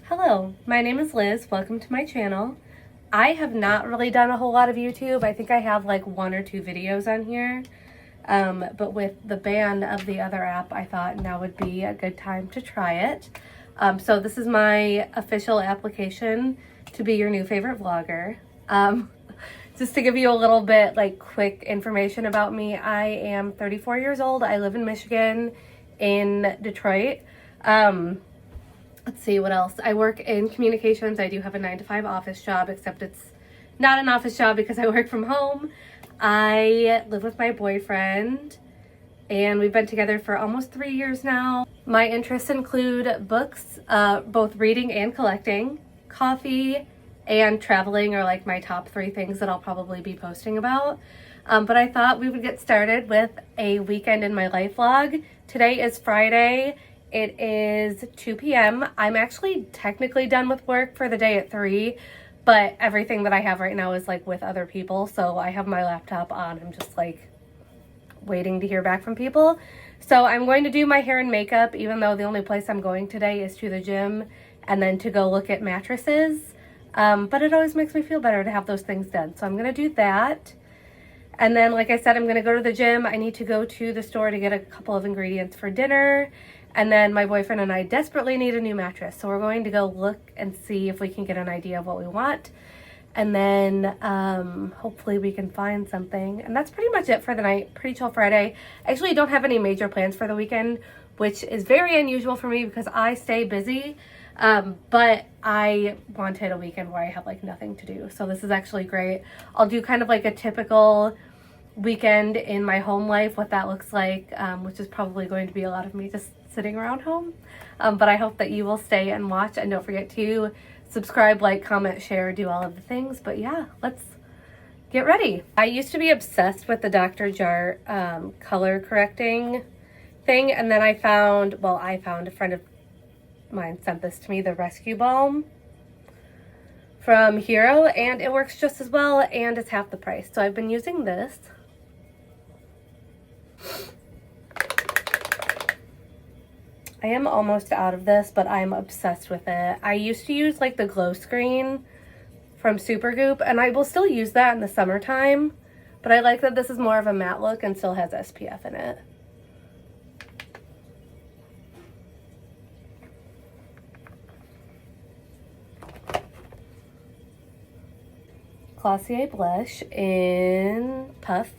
Hello, my name is Liz. Welcome to my channel. I have not really done a whole lot of YouTube. I think I have like 1 or 2 videos on here. But with the ban of the other app, I thought now would be a good time to try it. So this is my official application to be your new favorite vlogger. Just to give you a little bit like quick information about me, I am 34 years old. I live in Michigan, in Detroit. Let's see what else. I work in communications. I do have a 9-to-5 office job, except it's not an office job because I work from home. I live with my boyfriend and we've been together for almost 3 years now. My interests include books, both reading and collecting, coffee, and traveling are like my top 3 things that I'll probably be posting about. But I thought we would get started with a weekend in my life vlog. Today is Friday. It is 2 p.m. I'm actually technically done with work for the day at 3, but everything that I have right now is like with other people. So I have my laptop on. I'm just like waiting to hear back from people. So I'm going to do my hair and makeup, even though the only place I'm going today is to the gym and then to go look at mattresses. But it always makes me feel better to have those things done. So I'm going to do that. And then, like I said, I'm going to go to the gym. I need to go to the store to get a couple of ingredients for dinner. And then my boyfriend and I desperately need a new mattress. So we're going to go look and see if we can get an idea of what we want. And then hopefully we can find something. And that's pretty much it for the night. Pretty chill Friday. I actually don't have any major plans for the weekend, which is very unusual for me because I stay busy. But I wanted a weekend where I have like nothing to do. So this is actually great. I'll do kind of like a typical weekend in my home life, what that looks like, which is probably going to be a lot of me just sitting around home. But I hope that you will stay and watch, and don't forget to subscribe, like, comment, share, do all of the things. But yeah, let's get ready. I used to be obsessed with the Dr. Jart color correcting thing, and then I found a friend of mine sent this to me, the Rescue Balm from Hero, and it works just as well, and it's half the price. So I've been using this. I am almost out of this, but I'm obsessed with it. I used to use like the glow screen from Supergoop, and I will still use that in the summertime, but I like that this is more of a matte look and still has SPF in it. Glossier blush in Puff.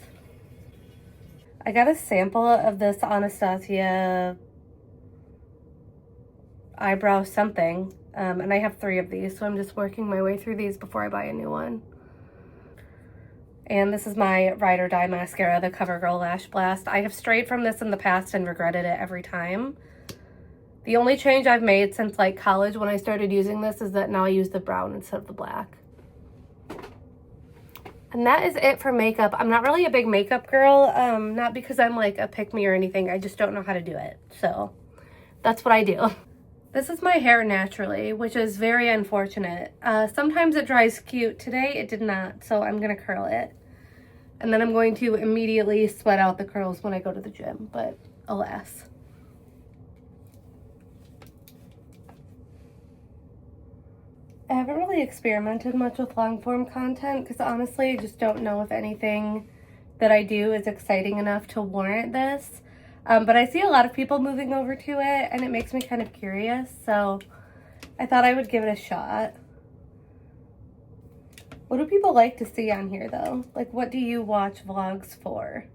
I got a sample of this Anastasia eyebrow something, and I have 3 of these, so I'm just working my way through these before I buy a new one. And this is my Ride or Die mascara, the CoverGirl Lash Blast. I have strayed from this in the past and regretted it every time. The only change I've made since like college when I started using this is that now I use the brown instead of the black. And that is it for makeup. I'm not really a big makeup girl, not because I'm like a pick-me or anything. I just don't know how to do it. So that's what I do. This is my hair naturally, which is very unfortunate. Sometimes it dries cute. Today it did not, so I'm gonna curl it. And then I'm going to immediately sweat out the curls when I go to the gym, but alas. I haven't really experimented much with long form content because honestly, I just don't know if anything that I do is exciting enough to warrant this. But I see a lot of people moving over to it and it makes me kind of curious. So I thought I would give it a shot. What do people like to see on here though? Like, what do you watch vlogs for?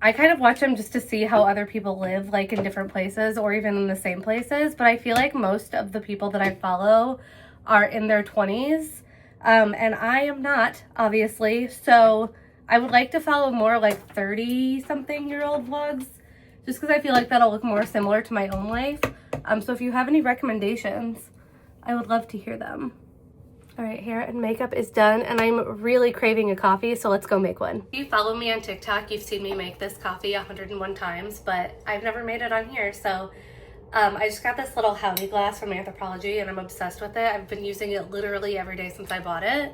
I kind of watch them just to see how other people live, like in different places or even in the same places. But I feel like most of the people that I follow are in their 20s. And I am not, obviously. So I would like to follow more like 30-something-year-old vlogs just because I feel like that'll look more similar to my own life. So if you have any recommendations, I would love to hear them. All right, hair and makeup is done, and I'm really craving a coffee, so let's go make one. If you follow me on TikTok, you've seen me make this coffee 101 times, but I've never made it on here, so I just got this little Howdy glass from Anthropologie, and I'm obsessed with it. I've been using it literally every day since I bought it.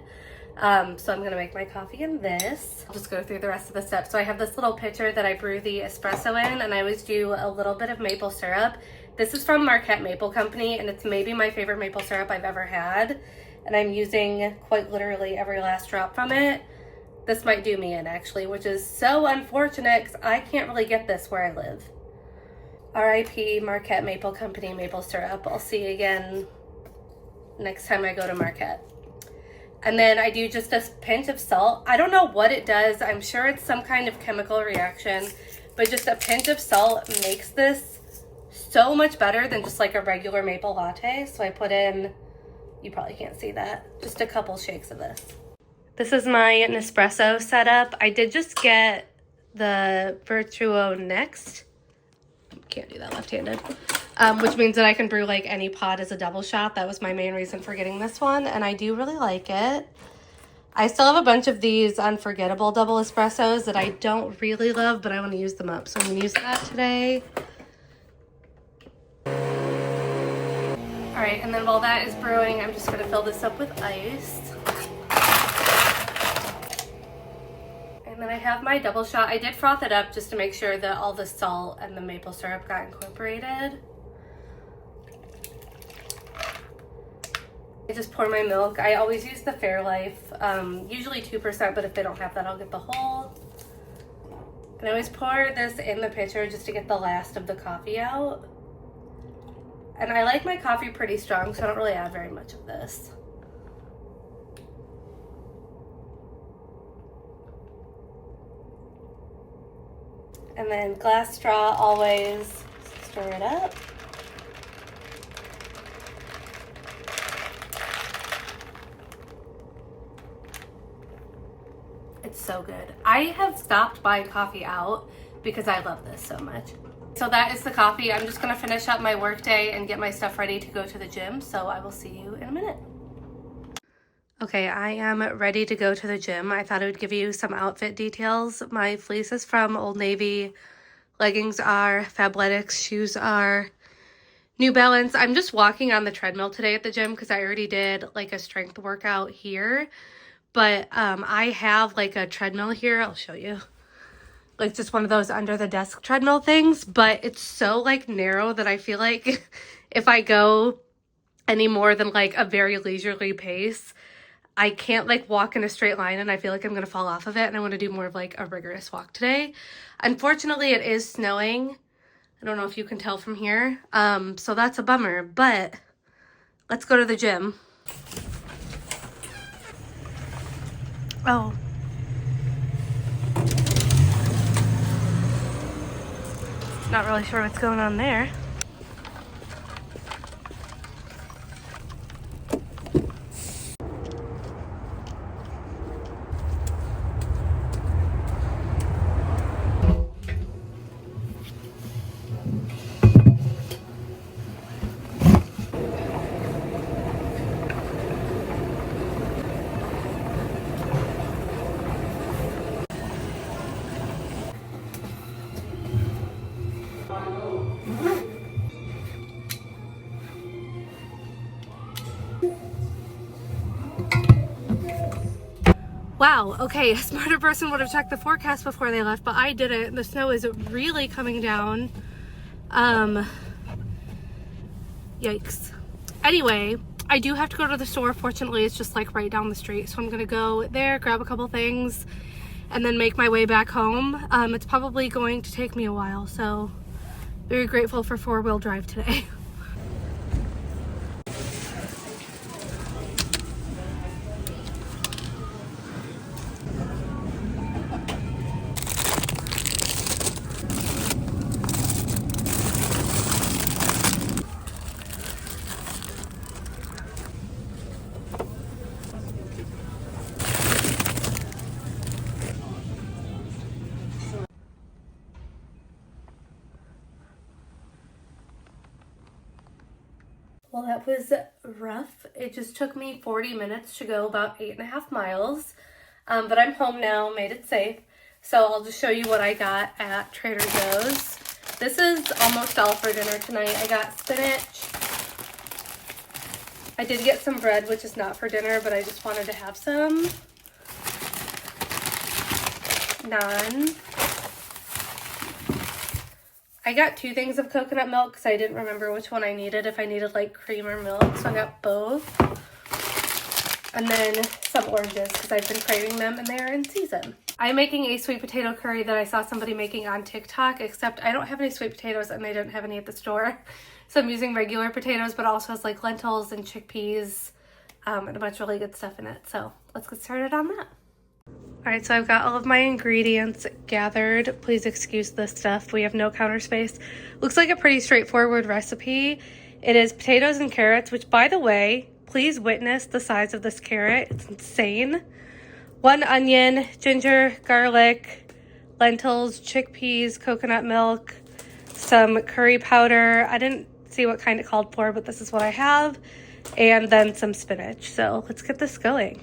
So I'm gonna make my coffee in this. I'll just go through the rest of the steps. So I have this little pitcher that I brew the espresso in, and I always do a little bit of maple syrup. This is from Marquette Maple Company, and it's maybe my favorite maple syrup I've ever had. And I'm using quite literally every last drop from it. This might do me in, actually, which is so unfortunate because I can't really get this where I live. RIP Marquette Maple Company maple syrup. I'll see you again next time I go to Marquette. And then I do just a pinch of salt. I don't know what it does. I'm sure it's some kind of chemical reaction, but just a pinch of salt makes this so much better than just like a regular maple latte. So I put in, you probably can't see that, just a couple shakes of this. This is my Nespresso setup. I did just get the Virtuo Next. Can't do that left-handed. Which means that I can brew like any pod as a double shot. That was my main reason for getting this one, and I do really like it. I still have a bunch of these unforgettable double espressos that I don't really love, but I want to use them up, so I'm going to use that today. All right, and then while that is brewing, I'm just going to fill this up with ice. And then I have my double shot. I did froth it up just to make sure that all the salt and the maple syrup got incorporated. I just pour my milk. I always use the Fairlife, usually 2%, but if they don't have that, I'll get the whole. And I always pour this in the pitcher just to get the last of the coffee out. And I like my coffee pretty strong, so I don't really add very much of this. And then glass straw, always stir it up. It's so good. I have stopped buying coffee out because I love this so much. So that is the coffee. I'm just gonna finish up my work day and get my stuff ready to go to the gym. So I will see you in a minute. Okay, I am ready to go to the gym. I thought I would give you some outfit details. My fleece is from Old Navy. Leggings are, Fabletics, shoes are, New Balance. I'm just walking on the treadmill today at the gym because I already did like a strength workout here. But I have like a treadmill here. I'll show you. Like just one of those under the desk treadmill things. But it's so like narrow that I feel like if I go any more than like a very leisurely pace, I can't like walk in a straight line and I feel like I'm going to fall off of it. And I want to do more of like a rigorous walk today. Unfortunately, it is snowing. I don't know if you can tell from here. So that's a bummer, but let's go to the gym. Oh. Not really sure what's going on there. Wow, okay, a smarter person would have checked the forecast before they left, but I didn't. The snow is really coming down. Yikes. Anyway, I do have to go to the store. Fortunately, it's just like right down the street. So I'm gonna go there, grab a couple things, and then make my way back home. It's probably going to take me a while, so very grateful for 4-wheel drive today. Well, that was rough. It just took me 40 minutes to go about 8.5 miles. But I'm home now, made it safe. So I'll just show you what I got at Trader Joe's. This is almost all for dinner tonight. I got spinach. I did get some bread, which is not for dinner, but I just wanted to have some. Naan. I got 2 things of coconut milk because I didn't remember which one I needed, if I needed like cream or milk, so I got both. And then some oranges because I've been craving them and they're in season. I'm making a sweet potato curry that I saw somebody making on TikTok, except I don't have any sweet potatoes and they didn't have any at the store. So I'm using regular potatoes, but also has like lentils and chickpeas and a bunch of really good stuff in it. So let's get started on that. All right, so I've got all of my ingredients gathered. Please excuse this stuff. We have no counter space. Looks like a pretty straightforward recipe. It is potatoes and carrots, which, by the way, please witness the size of this carrot. It's insane. 1 onion, ginger, garlic, lentils, chickpeas, coconut milk, some curry powder. I didn't see what kind it called for, but this is what I have. And then some spinach. So let's get this going.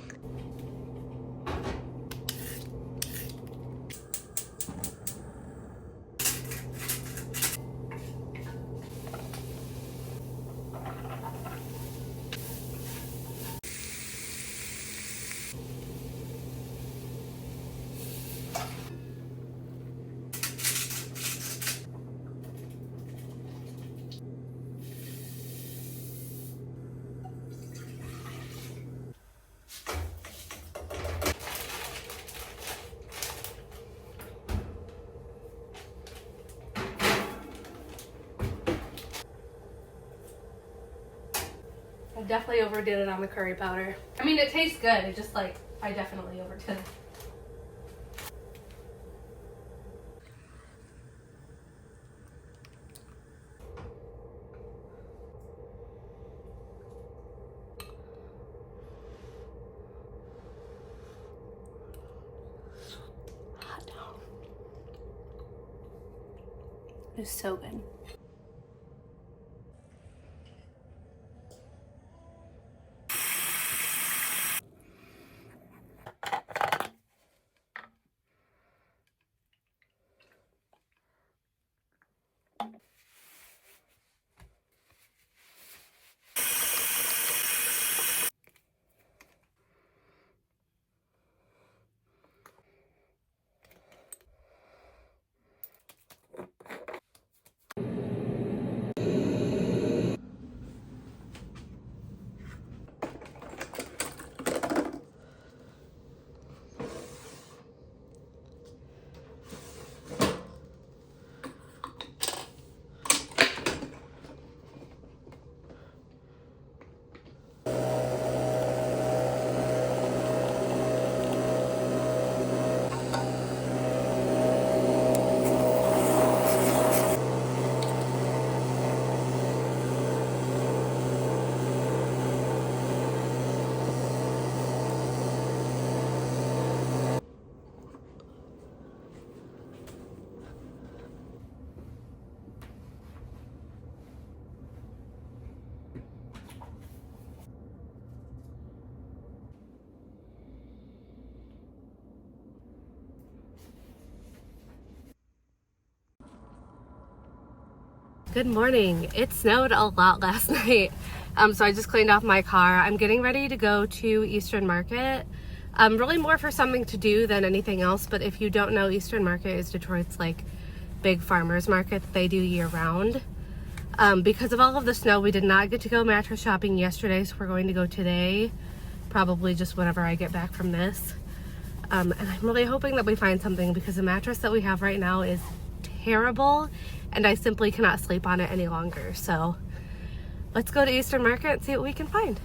I definitely overdid it on the curry powder. I mean, it tastes good. It just like, I definitely overdid it. Hot dog. It's so good. Good morning. It snowed a lot last night, so I just cleaned off my car. I'm getting ready to go to Eastern Market, really more for something to do than anything else. But if you don't know, Eastern Market is Detroit's like big farmers market that they do year round. Because of all of the snow, we did not get to go mattress shopping yesterday, so we're going to go today, probably just whenever I get back from this. And I'm really hoping that we find something because the mattress that we have right now is terrible and I simply cannot sleep on it any longer. So let's go to Eastern Market and see what we can find.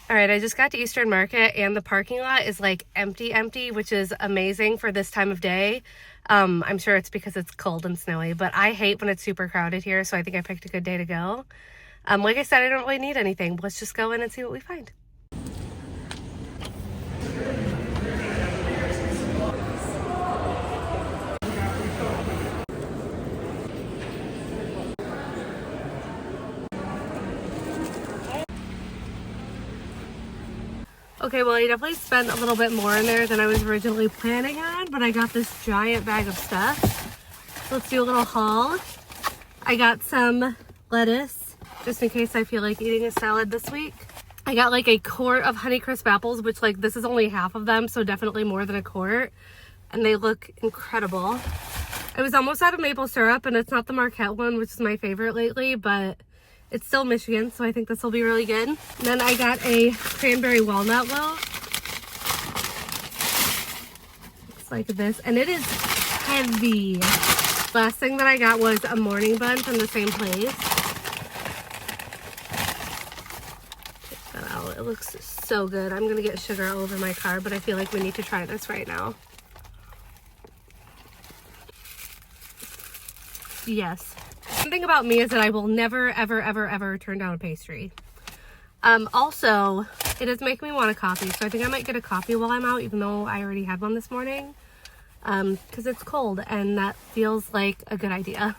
All right, I just got to Eastern Market and the parking lot is like empty, which is amazing for this time of day. I'm sure it's because it's cold and snowy, but I hate when it's super crowded here, so I think I picked a good day to go. Like I said, I don't really need anything. Let's just go in and see what we find. Okay, well, I definitely spent a little bit more in there than I was originally planning on, but I got this giant bag of stuff. So let's do a little haul. I got some lettuce, just in case I feel like eating a salad this week. I got like a quart of Honeycrisp apples, which like this is only half of them, so definitely more than a quart. And they look incredible. I was almost out of maple syrup, and it's not the Marquette one, which is my favorite lately, but it's still Michigan, so I think this will be really good. And then I got a cranberry walnut loaf. Looks like this, and it is heavy. Last thing that I got was a morning bun from the same place. Check that out. It looks so good. I'm gonna get sugar all over my car, but I feel like we need to try this right now. Yes. One thing about me is that I will never, ever, ever, ever turn down a pastry. Also, it does make me want a coffee, so I think I might get a coffee while I'm out, even though I already had one this morning, because it's cold, and that feels like a good idea.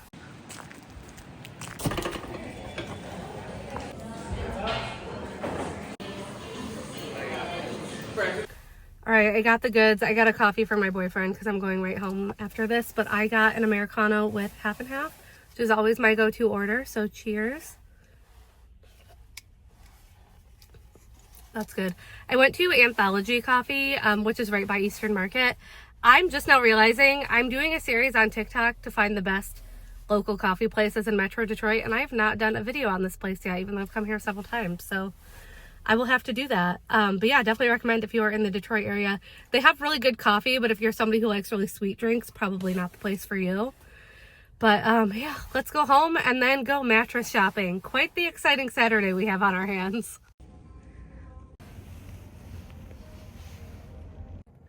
All right, I got the goods. I got a coffee for my boyfriend because I'm going right home after this, but I got an Americano with half and half, which is always my go-to order, so cheers. That's good. I went to Anthology Coffee, which is right by Eastern Market. I'm just now realizing I'm doing a series on TikTok to find the best local coffee places in Metro Detroit, and I have not done a video on this place yet, even though I've come here several times, so I will have to do that. But yeah, definitely recommend if you are in the Detroit area. They have really good coffee, but if you're somebody who likes really sweet drinks, probably not the place for you. But yeah, let's go home and then go mattress shopping. Quite the exciting Saturday we have on our hands.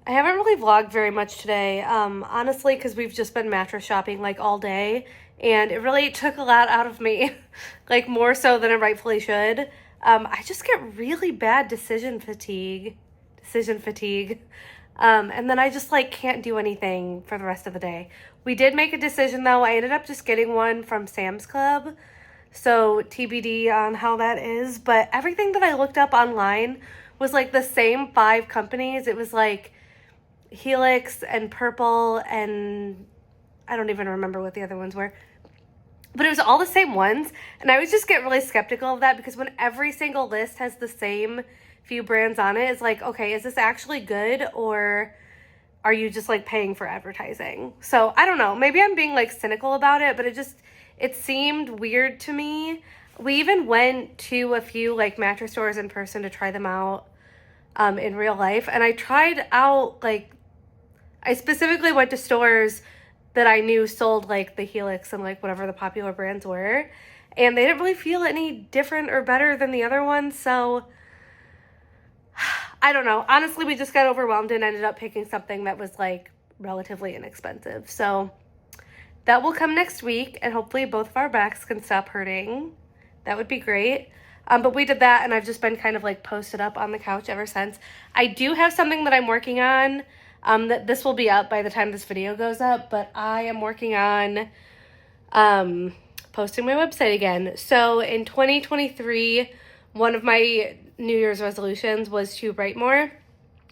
I haven't really vlogged very much today, honestly, because we've just been mattress shopping like all day, and it really took a lot out of me, like more so than it rightfully should. I just get really bad decision fatigue, and then I just like can't do anything for the rest of the day. We did make a decision though. I ended up just getting one from Sam's Club, so TBD on how that is, but everything that I looked up online was like the same 5 companies. It was like Helix and Purple, and I don't even remember what the other ones were, but it was all the same ones, and I would just get really skeptical of that because when every single list has the same few brands on it, it's like, okay, is this actually good, or are you just like paying for advertising? So I don't know, maybe I'm being like cynical about it, but it seemed weird to me. We even went to a few like mattress stores in person to try them out in real life, and I tried out like, I specifically went to stores that I knew sold like the Helix and like whatever the popular brands were, and they didn't really feel any different or better than the other ones. So I don't know. Honestly, we just got overwhelmed and ended up picking something that was like relatively inexpensive. So that will come next week, and hopefully both of our backs can stop hurting. That would be great. But we did that, and I've just been kind of like posted up on the couch ever since. I do have something that I'm working on. That this will be up by the time this video goes up, but I am working on posting my website again. So in 2023, one of my New Year's resolutions was to write more.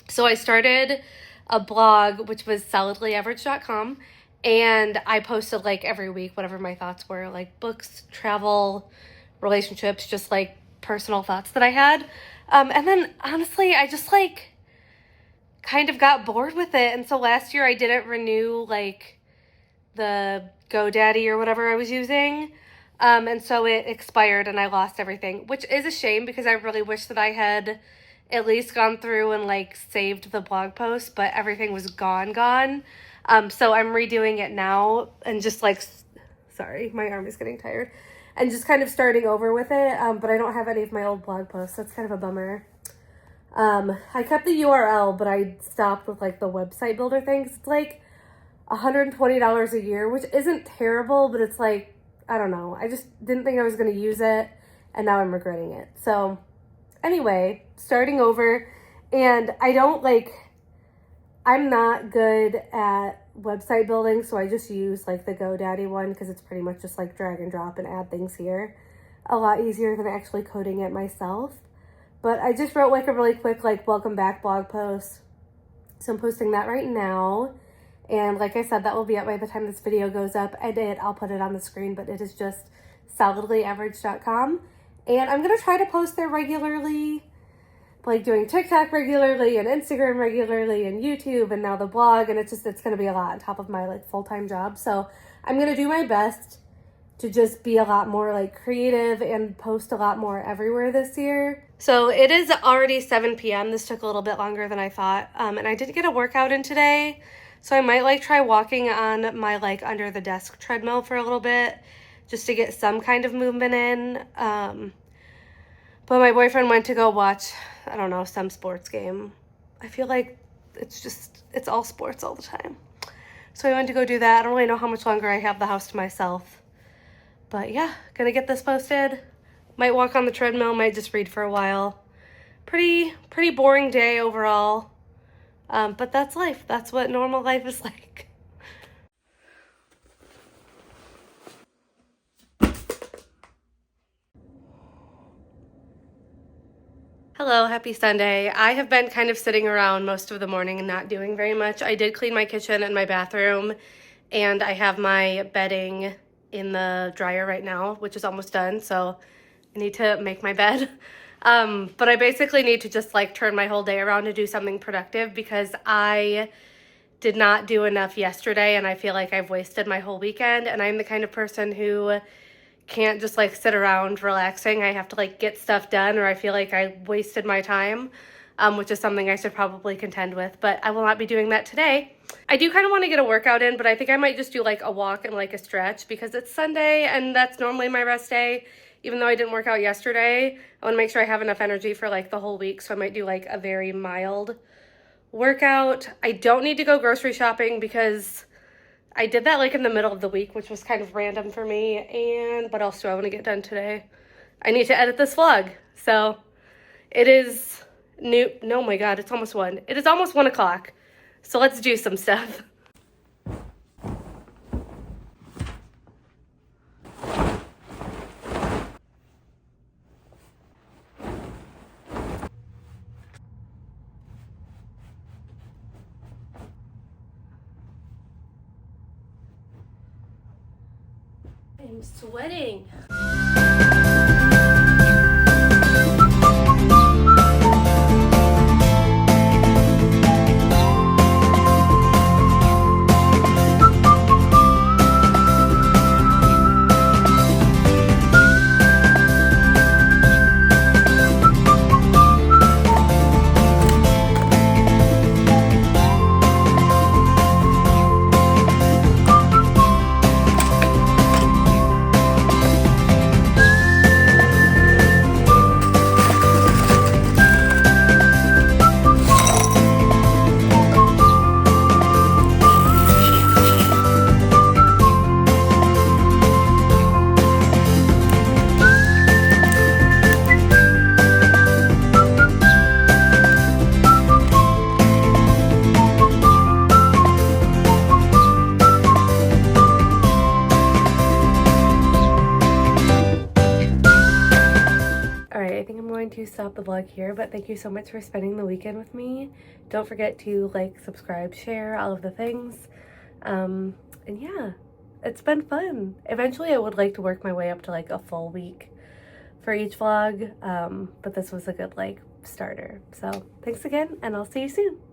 So I started a blog, which was solidlyaverage.com, and I posted like every week whatever my thoughts were, like books, travel, relationships, just like personal thoughts that I had. And then honestly, I just like kind of got bored with it, and so last year I didn't renew like the GoDaddy or whatever I was using, and so it expired and I lost everything, which is a shame because I really wish that I had at least gone through and like saved the blog post, but everything was gone. So I'm redoing it now and just like, sorry, my arm is getting tired, and just kind of starting over with it, but I don't have any of my old blog posts, so it's kind of a bummer. I kept the URL, but I stopped with like the website builder things. It's like $120 a year, which isn't terrible, but it's like, I don't know. I just didn't think I was going to use it, and now I'm regretting it. So anyway, starting over, and I'm not good at website building, so I just use like the GoDaddy one because it's pretty much just like drag and drop and add things here. A lot easier than actually coding it myself. But I just wrote like a really quick like welcome back blog post. So I'm posting that right now. And like I said, that will be up by the time this video goes up. I'll put it on the screen, but it is just solidlyaverage.com. And I'm going to try to post there regularly. like doing TikTok regularly and Instagram regularly and YouTube and now the blog, and it's going to be a lot on top of my like full-time job. So I'm going to do my best to just be a lot more like creative and post a lot more everywhere this year. So it is already 7 p.m. This took a little bit longer than I thought. And I didn't get a workout in today. So I might like try walking on my like under the desk treadmill for a little bit just to get some kind of movement in. But my boyfriend went to go watch, I don't know, some sports game. I feel like it's all sports all the time. So I went to go do that. I don't really know how much longer I have the house to myself. But yeah, gonna get this posted. Might walk on the treadmill, might just read for a while. Pretty boring day overall. But that's life. That's what normal life is like. Hello, happy Sunday. I have been kind of sitting around most of the morning and not doing very much. I did clean my kitchen and my bathroom, and I have my bedding in the dryer right now, which is almost done, so I need to make my bed. But I basically need to just like turn my whole day around to do something productive because I did not do enough yesterday and I feel like I've wasted my whole weekend, and I'm the kind of person who can't just like sit around relaxing. I have to like get stuff done or I feel like I wasted my time, which is something I should probably contend with, but I will not be doing that today. I do kind of want to get a workout in, but I think I might just do like a walk and like a stretch because it's Sunday and that's normally my rest day. Even though I didn't work out yesterday, I want to make sure I have enough energy for like the whole week, so I might do like a very mild workout. I don't need to go grocery shopping because I did that like in the middle of the week, which was kind of random for me. And what else do I want to get done today? I need to edit this vlog. So it is new. No, my God, it's almost 1. It is almost 1 o'clock. So let's do some stuff. I'm sweating. To stop the vlog here, but thank you so much for spending the weekend with me. Don't forget to like, subscribe, share, all of the things. And yeah, it's been fun. Eventually I would like to work my way up to like a full week for each vlog, but this was a good like starter. So thanks again, and I'll see you soon.